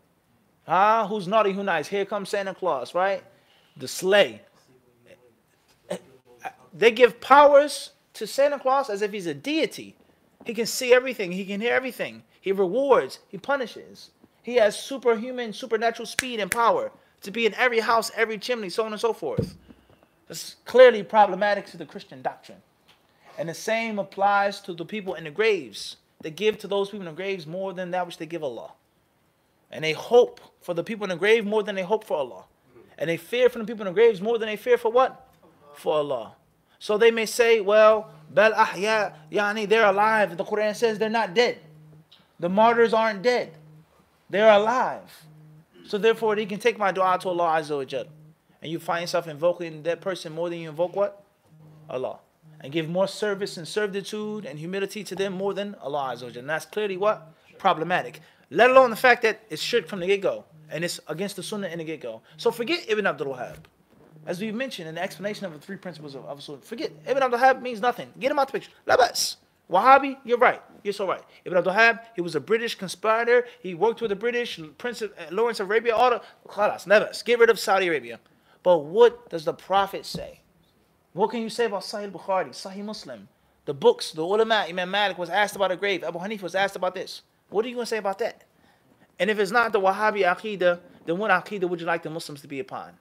Who's naughty, who nice? Here comes Santa Claus, right? The sleigh. They give powers to Santa Claus as if he's a deity. He can see everything. He can hear everything. He rewards. He punishes. He has superhuman, supernatural speed and power to be in every house, every chimney, so on and so forth. That's clearly problematic to the Christian doctrine. And the same applies to the people in the graves. They give to those people in the graves more than that which they give Allah. And they hope for the people in the grave more than they hope for Allah. And they fear from the people in the graves more than they fear for what? For Allah. So they may say, well, bal ahya, yani they're alive. The Quran says they're not dead. The martyrs aren't dead. They're alive. So therefore, they can take my dua to Allah Azza wa Jal. And you find yourself invoking that person more than you invoke what? Allah. And give more service and servitude and humility to them more than Allah Azza wa Jal. And that's clearly what? Problematic. Let alone the fact that it's shirk from the get-go. And it's against the sunnah in the get-go. So forget Ibn Abdul Wahhab. As we mentioned in the explanation of the 3 principles of sunnah. Forget. Ibn Abdul Wahhab means nothing. Get him out the picture. Labas. Wahhabi, you're right. You're so right. Ibn Abdul Wahhab, he was a British conspirator. He worked with the British, Prince of Lawrence of Arabia, all the khalas, never. Get rid of Saudi Arabia. But what does the Prophet say? What can you say about Sahih Bukhari, Sahih Muslim? The books, the ulama, Imam Malik was asked about a grave. Abu Hanif was asked about this. What are you going to say about that? And if it's not the Wahhabi Aqidah, then what Aqidah would you like the Muslims to be upon?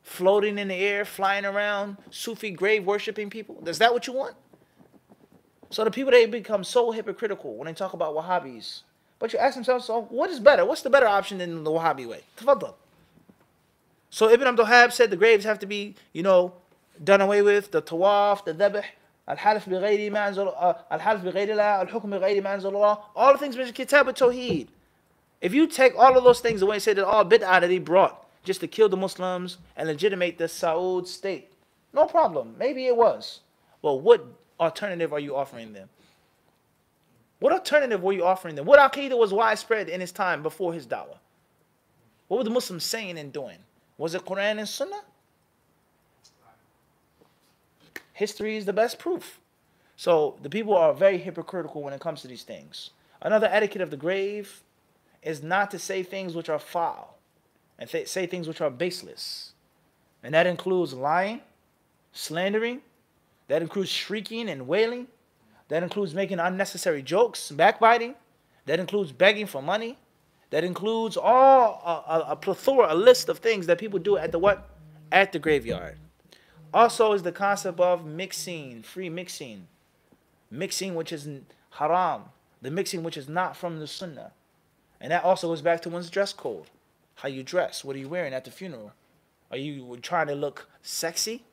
Floating in the air, flying around, Sufi grave worshipping people? Is that what you want? So the people, they become so hypocritical when they talk about Wahhabis. But you ask themselves, so what is better? What's the better option than the Wahhabi way? Tafaddal. So Ibn Abdul Wahhab said the graves have to be, done away with. The tawaf, the dhabh, al-half bi-ghayri ma anzal, al-half bi-ghayri Allah, al-hukm bi-ghayri ma anzal Allah. All the things mentioned in Kitab al-Tawheed. If you take all of those things away and say that all bid'ah that he brought just to kill the Muslims and legitimate the Saud state, no problem. Maybe it was. Well, what alternative are you offering them? What alternative were you offering them? What Aqidah was widespread in his time before his da'wah? What were the Muslims saying and doing? Was it Quran and Sunnah? History is the best proof. So the people are very hypocritical when it comes to these things. Another etiquette of the grave is not to say things which are foul and say things which are baseless. And that includes lying, slandering, that includes shrieking and wailing. That includes making unnecessary jokes, backbiting. That includes begging for money. That includes a plethora, a list of things that people do at the what? At the graveyard. Also is the concept of mixing, free mixing. Mixing which is haram. The mixing which is not from the sunnah. And that also goes back to one's dress code. How you dress. What are you wearing at the funeral? Are you trying to look sexy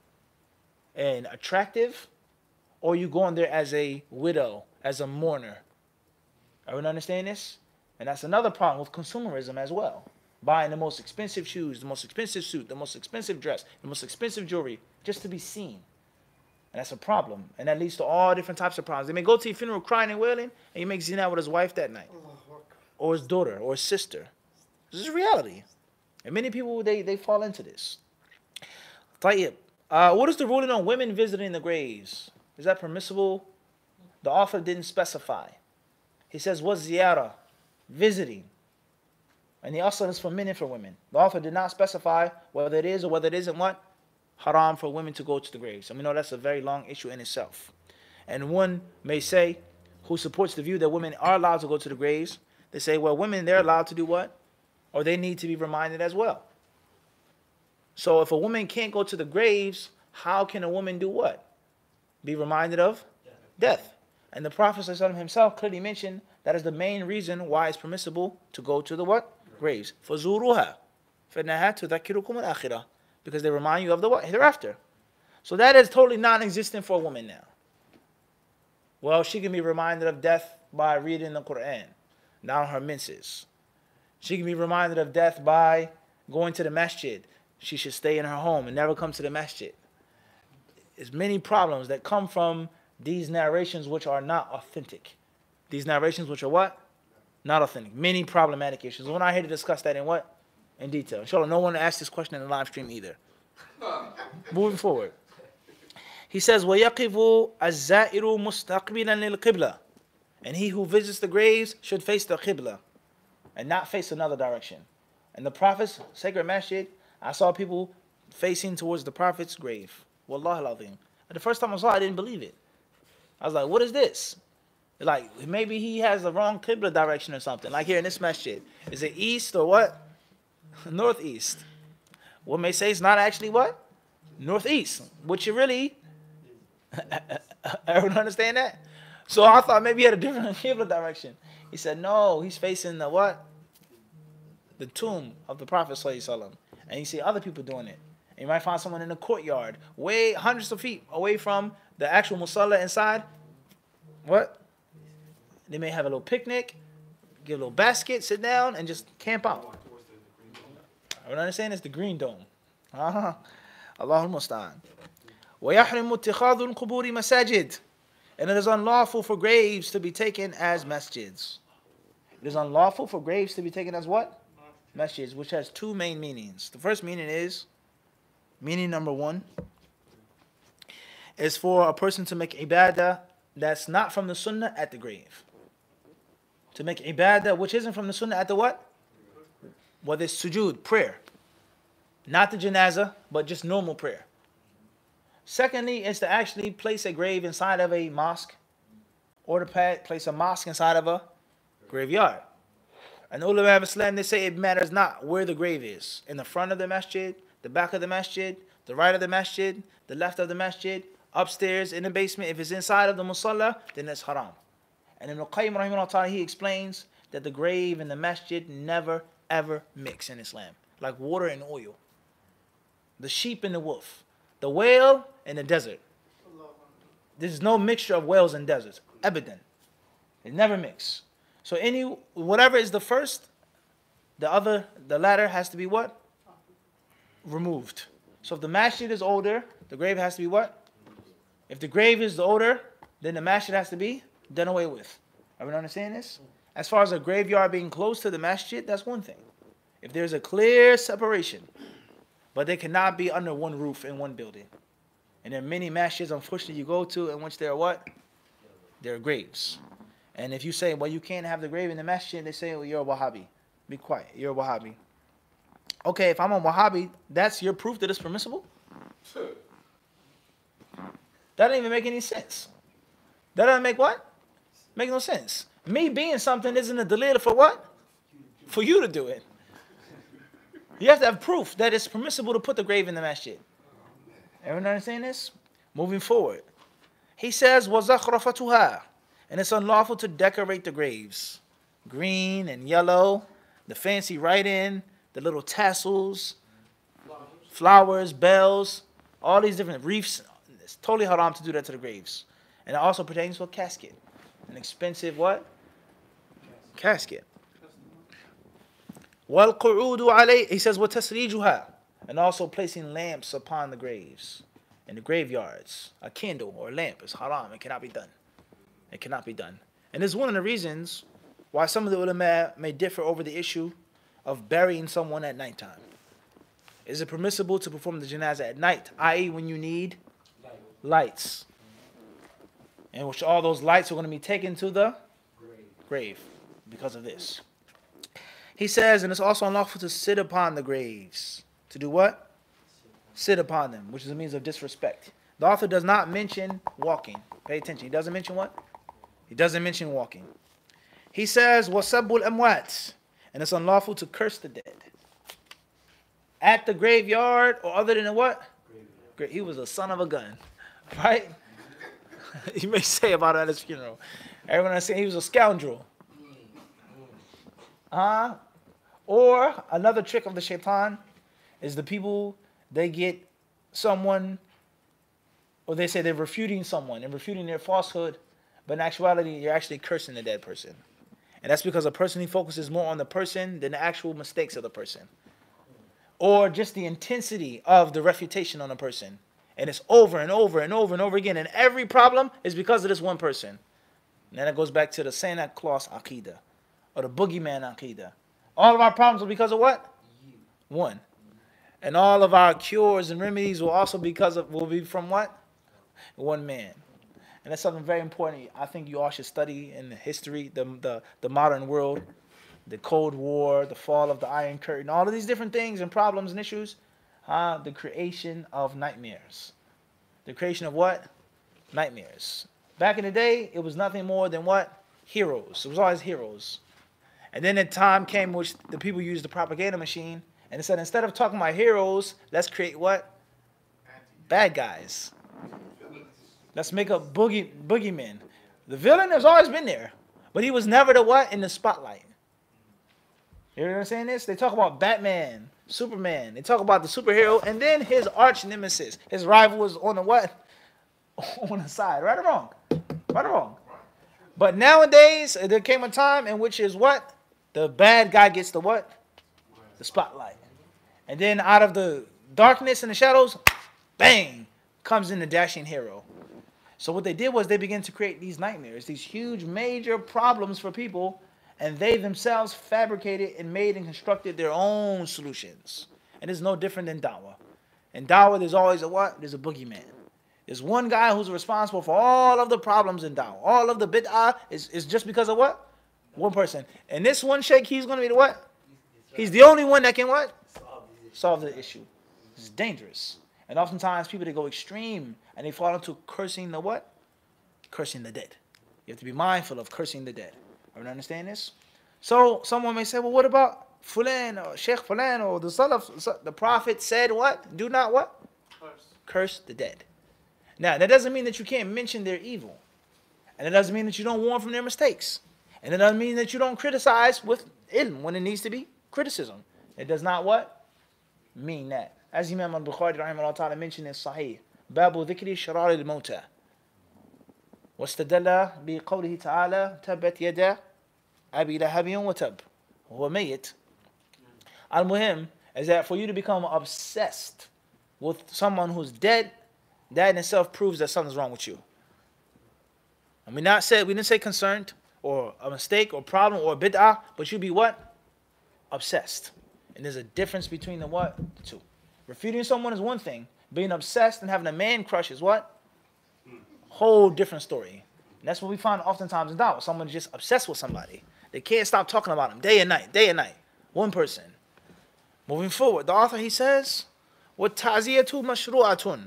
and attractive? Or are you going there as a widow, as a mourner? Everyone understand this? And that's another problem with consumerism as well. Buying the most expensive shoes, the most expensive suit, the most expensive dress, the most expensive jewelry, just to be seen. And that's a problem. And that leads to all different types of problems. They may go to your funeral crying and wailing, and you make zina with his wife that night. Or his daughter, or his sister. This is reality. And many people, they fall into this. Tayyib. What is the ruling on women visiting the graves? Is that permissible? The author didn't specify. He says, what ziyarah? Visiting. And the asl is for men and for women. The author did not specify whether it is or whether it isn't what? Haram for women to go to the graves. And we know that's a very long issue in itself. And one may say, who supports the view that women are allowed to go to the graves, they say, well, women, they're allowed to do what? Or they need to be reminded as well. So if a woman can't go to the graves, how can a woman do what? Be reminded of death. And the Prophet ﷺ himself clearly mentioned that is the main reason why it's permissible to go to the what? Graves. فَزُورُوهَا فَإِنَّهَا تُذَكِّرُكُمُ الْآخِرَةِ. Because they remind you of the what? Hereafter. So that is totally non-existent for a woman now. Well, she can be reminded of death by reading the Quran down her menses. She can be reminded of death by going to the masjid. She should stay in her home and never come to the masjid. There's many problems that come from these narrations which are not authentic. These narrations which are what? Not authentic. Many problematic issues. We're not here to discuss that in what? In detail. Inshallah, no one asked this question in the live stream either. Moving forward. He says, وَيَقِفُ الزَّائِرُ مُسْتَقْبِلًا لِلْقِبْلَةِ. And he who visits the graves should face the qibla and not face another direction. And the Prophet's sacred masjid, I saw people facing towards the Prophet's grave. Wallahi al-azim. And the first time I saw it, I didn't believe it. I was like, what is this? Like, maybe he has the wrong qibla direction or something. Like here in this masjid. Is it east or what? Northeast. One may say it's not actually what? Northeast. Which it really, Everyone understand that? So I thought maybe he had a different Qibla direction. He said, no, he's facing the what? The tomb of the Prophet ﷺ. And you see other people doing it. And you might find someone in the courtyard, way hundreds of feet away from the actual musalla inside. What? They may have a little picnic, get a little basket, sit down, and just camp out. Everyone understand? It's the green dome. Allahul Musta'an. وَيَحْرِمُ اتِّخَاذُ الْقُبُورِ مَسَاجِدِ. And it is unlawful for graves to be taken as masjids. It is unlawful for graves to be taken as what? Masjids, which has two main meanings. The first meaning is, meaning number one, is for a person to make ibadah that's not from the sunnah at the grave. To make ibadah which isn't from the sunnah at the what? Whether it's sujood, prayer. Not the janazah, but just normal prayer. Secondly, is to actually place a grave inside of a mosque, or to place a mosque inside of a graveyard. And the ulama of Islam, they say it matters not where the grave is. In the front of the masjid, the back of the masjid, the right of the masjid, the left of the masjid, upstairs, in the basement. If it's inside of the musalla, then it's haram. And Ibn Qayyim rahimahullah ta'ala, he explains that the grave and the masjid never ever mix in Islam. Like water and oil. The sheep and the wolf. The whale and the desert. There's no mixture of whales and deserts. Abadan. It never mix. So whatever is the first, the latter has to be what? Removed. So if the masjid is older, the grave has to be what? If the grave is older, then the masjid has to be done away with. Everyone understand this? As far as a graveyard being close to the masjid, that's one thing. If there's a clear separation, but they cannot be under one roof in one building. And there are many masjids, unfortunately, you go to in which there are what? There are graves. And if you say, well, you can't have the grave in the masjid, they say, well, you're a Wahhabi. Be quiet, you're a Wahhabi. Okay, if I'm a Wahhabi, that's your proof that it's permissible? That doesn't even make any sense. That doesn't make what? Make no sense. Me being something isn't a dalil for what? For you to do it. You have to have proof that it's permissible to put the grave in the masjid. Everyone understand this? Moving forward. He says, وَزَخْرَفَتُهَا. And it's unlawful to decorate the graves. Green and yellow, the fancy writing, the little tassels, flowers, bells, all these different wreaths. It's totally haram to do that to the graves. And it also pertains to a casket. An expensive what? Casket. وَالْقُعُودُ عَلَيْهِ. He says, وَتَسْرِيجُهَا. And also placing lamps upon the graves. In the graveyards. A candle or a lamp is haram. It cannot be done. It cannot be done. And this is one of the reasons why some of the ulama may differ over the issue of burying someone at nighttime. Is it permissible to perform the janazah at night? I.e. when you need lights. And which all those lights are going to be taken to the grave because of this. He says, and it's also unlawful to sit upon the graves. To do what? Sit upon them, which is a means of disrespect. The author does not mention walking. Pay attention. He doesn't mention what? He doesn't mention walking. He says, وَسَبُّ الْأَمْوَاتِ. And it's unlawful to curse the dead. At the graveyard or other than a what? He was a son of a gun. Right? You may say about it at his funeral. Everyone is saying he was a scoundrel. Or another trick of the shaitan is the people, they get someone, or they say they're refuting someone and refuting their falsehood, but in actuality, you're actually cursing the dead person. And that's because a person who focuses more on the person than the actual mistakes of the person. Or just the intensity of the refutation on a person. And it's over and over and over and over again. And every problem is because of this one person. And then it goes back to the Santa Claus Aqidah. Or the boogeyman Aqidah. All of our problems are because of what? One. And all of our cures and remedies will be from what? One man. And that's something very important. I think you all should study in the history, the modern world, the Cold War, the fall of the Iron Curtain, all of these different things and problems and issues. The creation of nightmares. The creation of what? Nightmares. Back in the day, it was nothing more than what? Heroes. It was always heroes. And then a time came which the people used the propaganda machine and said, instead of talking about heroes, let's create what? Bad guys. Let's make a boogeyman. The villain has always been there, but he was never the what? In the spotlight. You know what I'm saying? This? They talk about Batman, Superman. They talk about the superhero, and then his arch nemesis, his rival was on the what? On the side. Right or wrong? Right or wrong? But nowadays, there came a time in which is what? The bad guy gets the what? The spotlight. And then out of the darkness and the shadows, bang, comes in the dashing hero. So what they did was they began to create these nightmares, these huge major problems for people, and they themselves fabricated and made and constructed their own solutions. And it's no different than da'wah. In da'wah, there's always a what? There's a boogeyman. There's one guy who's responsible for all of the problems in da'wah. All of the bid'ah is just because of what? One person. And this one sheikh, he's going to be the what? He's the only one that can what? Solve the issue. It's dangerous. And oftentimes people, they go extreme and they fall into cursing the what? Cursing the dead. You have to be mindful of cursing the dead. Everyone understand this? So someone may say, well, what about Fulan or Sheikh Fulan or the Salaf? The Prophet said what? Do not what? Curse the dead. Now, that doesn't mean that you can't mention their evil. And it doesn't mean that you don't warn from their mistakes. And it doesn't mean that you don't criticize with ilm when it needs to be criticism. It does not what? Mean that. As Imam al-Bukhari rahimahullah ta'ala mentioned in Sahih, Babu dhikri sharar al-mawta. واستدل بقوله تعالى تبت يدا أبي لهب وتب وهو ميت. Al-Muhim is that for you to become obsessed with someone who's dead, that in itself proves that something's wrong with you. And we didn't say concerned or a mistake or problem or bid'ah, but you be what? Obsessed. And there's a difference between the what? The two. Refuting someone is one thing. Being obsessed and having a man crush is what? Whole different story. And that's what we find oftentimes in da'wah. Someone's just obsessed with somebody. They can't stop talking about him day and night, day and night. One person. Moving forward, the author, he says, وَالتَّعْزِيَةُ مَشْرُوعَةٌ.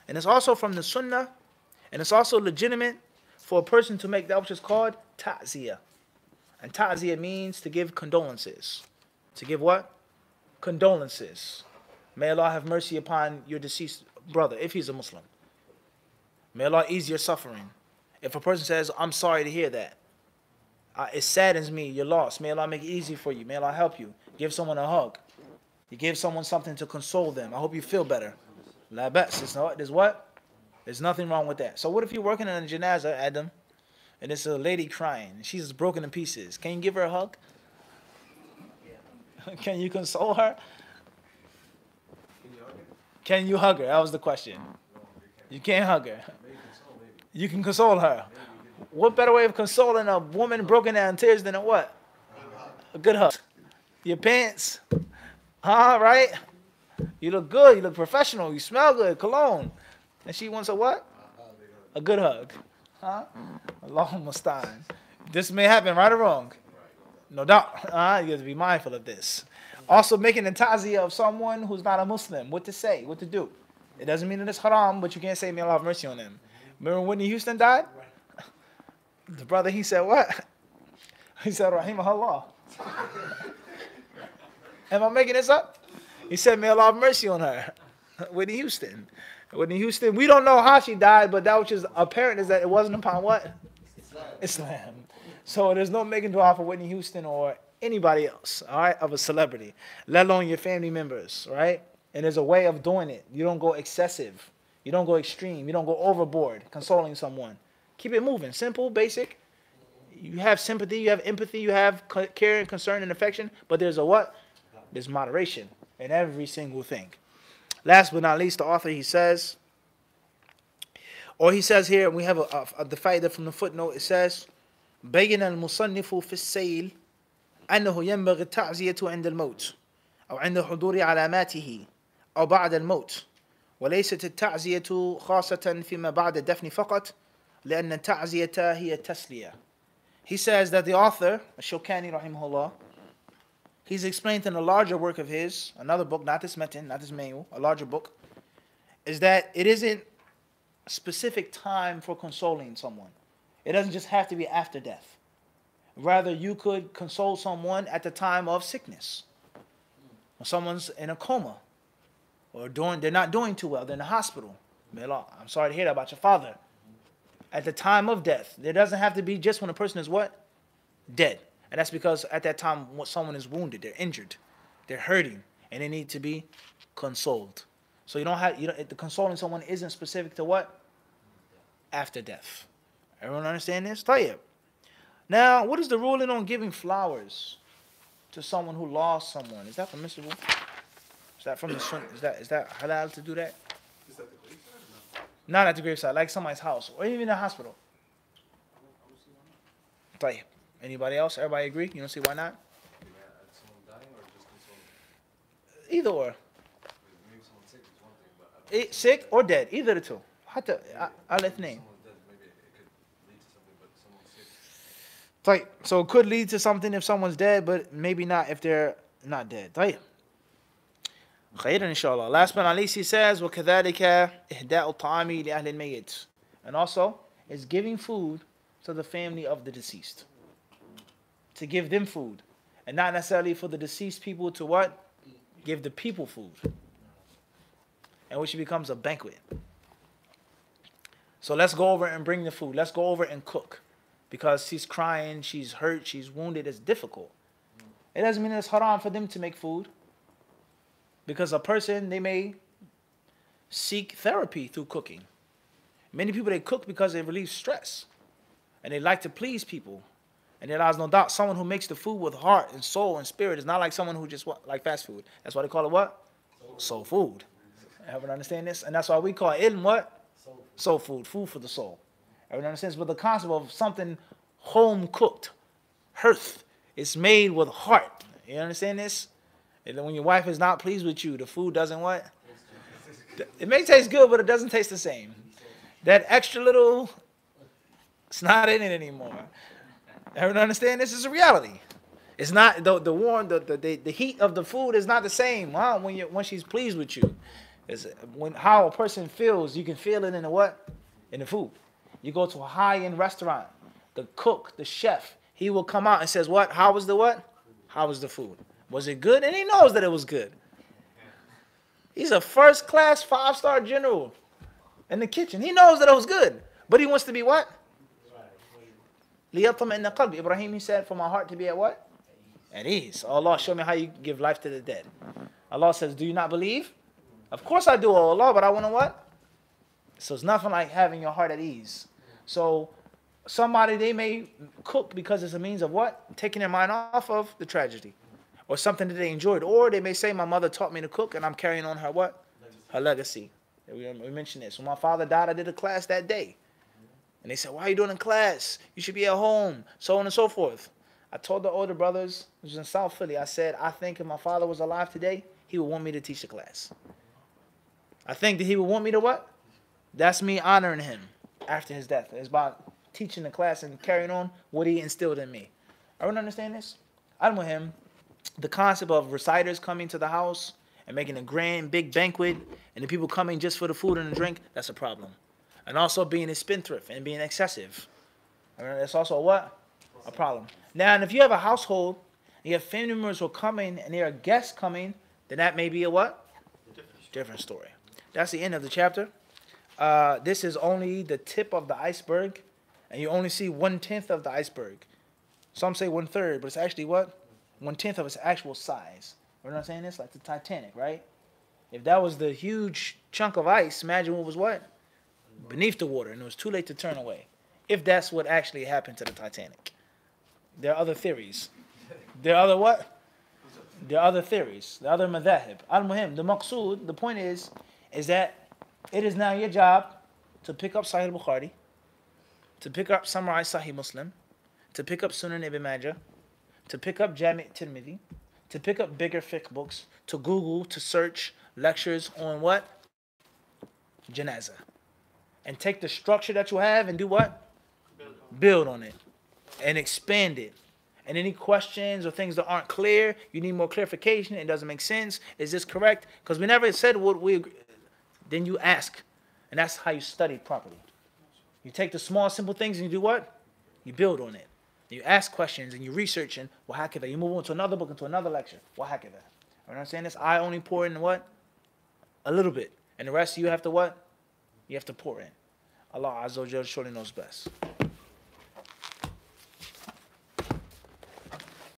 And it's also from the sunnah, and it's also legitimate for a person to make that which is called ta'ziyah. And ta'ziyah means to give condolences. To give what? Condolences. May Allah have mercy upon your deceased brother, if he's a Muslim. May Allah ease your suffering. If a person says, I'm sorry to hear that, it saddens me, you're lost. May Allah make it easy for you. May Allah help you. Give someone a hug. You give someone something to console them. I hope you feel better. La ba's. There's what? There's nothing wrong with that. So what if you're working in a janazah, Adam, and it's a lady crying, and she's broken in pieces? Can you give her a hug? Can you console her? Can you hug her? That was the question. You can't hug her. You can console her. What better way of consoling a woman broken down in tears than a what? A good hug. Your pants. Right? You look good. You look professional. You smell good. Cologne. And she wants a what? A good hug. Allahumma musta'an. This may happen, right or wrong? No doubt. You have to be mindful of this. Also making a ta'ziyah of someone who's not a Muslim. What to say, what to do. It doesn't mean that it's haram, but you can't say, may Allah have mercy on him. Remember when Whitney Houston died? The brother, he said what? He said, Rahimahullah. Am I making this up? He said, may Allah have mercy on her. Whitney Houston. Whitney Houston, we don't know how she died, but that which is apparent is that it wasn't upon what? Islam. So there's no making dua for Whitney Houston or anybody else, all right, of a celebrity, let alone your family members, right? And there's a way of doing it. You don't go excessive. You don't go extreme. You don't go overboard consoling someone. Keep it moving. Simple, basic. You have sympathy. You have empathy. You have care and concern and affection. But there's a what? There's moderation in every single thing. Last but not least, the author, he says, or he says here, we have the faida from the footnote. It says, بين المصنف في السيل أنه ينبغي التعزية عند الموت أو عند حضور علاماته أو بعد الموت وليست التعزية خاصة فيما بعد الدفن فقط لأن التعزية هي التسلية. He says that the author, Shawkani rahimahullah, he's explained in a larger work of his, another book, not this metin, not this manual, a larger book, is that it isn't a specific time for consoling someone. It doesn't just have to be after death. Rather, you could console someone at the time of sickness. When someone's in a coma, or they're not doing too well, they're in the hospital. May Allah, I'm sorry to hear that about your father. At the time of death. There doesn't have to be just when a person is what? Dead. And that's because at that time someone is wounded, they're injured, they're hurting, and they need to be consoled. So the consoling someone isn't specific to what? After death. Everyone understand this? Tayyib. Now, what is the ruling on giving flowers to someone who lost someone? Is that permissible? Is that from the sunnah? Is that halal to do that? Is that the graveside or no? Not at the graveside, like somebody's house or even in a hospital. Tayyib. Anybody else? Everybody agree? You don't see why not? Someone dying or just consoling? Either or. Maybe someone sick is one thing, but Sick or dead. Either of the two. I'll let the name. someone dead, maybe it could lead to something, but someone sick. Tayyib. So it could lead to something if someone's dead, but maybe not if they're not dead. Tayyib. Khairan inshallah. Last but not least, he says, وَكَذَلِكَ إِهْدَاءُ الطَّعَامِ لِأَهْلِ الْمَيِّتِ. And also, is giving food to the family of the deceased. To give them food. And not necessarily for the deceased people to what? Give the people food. And which becomes a banquet. So let's go over and bring the food. Let's go over and cook. Because she's crying, she's hurt, she's wounded, it's difficult. It doesn't mean it's haram for them to make food. Because a person, they may seek therapy through cooking. Many people, they cook because they relieve stress. And they like to please people. And there lies no doubt, someone who makes the food with heart and soul and spirit is not like someone who just like fast food. That's why they call it what? Soul food. Everyone understand this? And that's why we call ilm what? Soul food. Food for the soul. Everyone understands? But the concept of something home cooked, hearth, it's made with heart. You understand this? And then when your wife is not pleased with you, the food doesn't what? It may taste good, but it doesn't taste the same. That extra little, it's not in it anymore. Everyone understand this is a reality. It's not the heat of the food is not the same. Wow, when she's pleased with you, it's how a person feels. You can feel it in the what? In the food. You go to a high-end restaurant, the cook, the chef, he will come out and says, "What? How was the what? How was the food? Was it good?" And he knows that it was good. He's a first-class 5-star general in the kitchen. He knows that it was good, but he wants to be what? لِيَطْمَئِنَّ قَلْبِي. Ibrahim, he said, for my heart to be at what? At ease. Oh, Allah, show me how you give life to the dead. Allah says, do you not believe? Of course I do, oh Allah, but I want to what? So it's nothing like having your heart at ease. So somebody, they may cook because it's a means of what? Taking their mind off of the tragedy. Or something that they enjoyed. Or they may say, my mother taught me to cook and I'm carrying on her what? Her legacy. We mentioned this. When my father died, I did a class that day. And they said, why are you doing in class? You should be at home. So on and so forth. I told the older brothers, it was in South Philly, I said, I think if my father was alive today, he would want me to teach a class. I think that he would want me to what? That's me honoring him after his death. It's about teaching the class and carrying on what he instilled in me. Everyone understand this? I'm with him. The concept of reciters coming to the house and making a grand, big banquet, and the people coming just for the food and the drink, that's a problem. And also being a spendthrift and being excessive. I mean, that's also what? A problem. Now, and if you have a household, and you have family members who are coming, and there are guests coming, then that may be a what? Different story. That's the end of the chapter. This is only the tip of the iceberg, and you only see 1/10 of the iceberg. Some say 1/3, but it's actually what? 1/10 of its actual size. You know what I'm saying? It's like the Titanic, right? If that was the huge chunk of ice, imagine what was what? Beneath the water, and it was too late to turn away. If that's what actually happened to the Titanic. There are other theories. There are other what? There are other theories. The other madhahib. Al-Muhim, the maqsood, the point is that it is now your job to pick up Sahih al-Bukhari, to pick up Summarize Sahih Muslim, to pick up Sunan Ibn Majah, to pick up Jami' Tirmidhi, to pick up bigger fiqh books, to Google, to search lectures on what? Janazah. And take the structure that you have and do what? Build on it. And expand it. And any questions or things that aren't clear, you need more clarification, it doesn't make sense, is this correct? Because we never said what we agree. Then you ask. And that's how you study properly. You take the small, simple things and you do what? You build on it. You ask questions and you research and wahakadha. You move on to another book, into another lecture. Wahakadha. You know what I'm saying? This I only pour in what? A little bit. And the rest you have to what? You have to pour in. Allah Azza wa Jal surely knows best.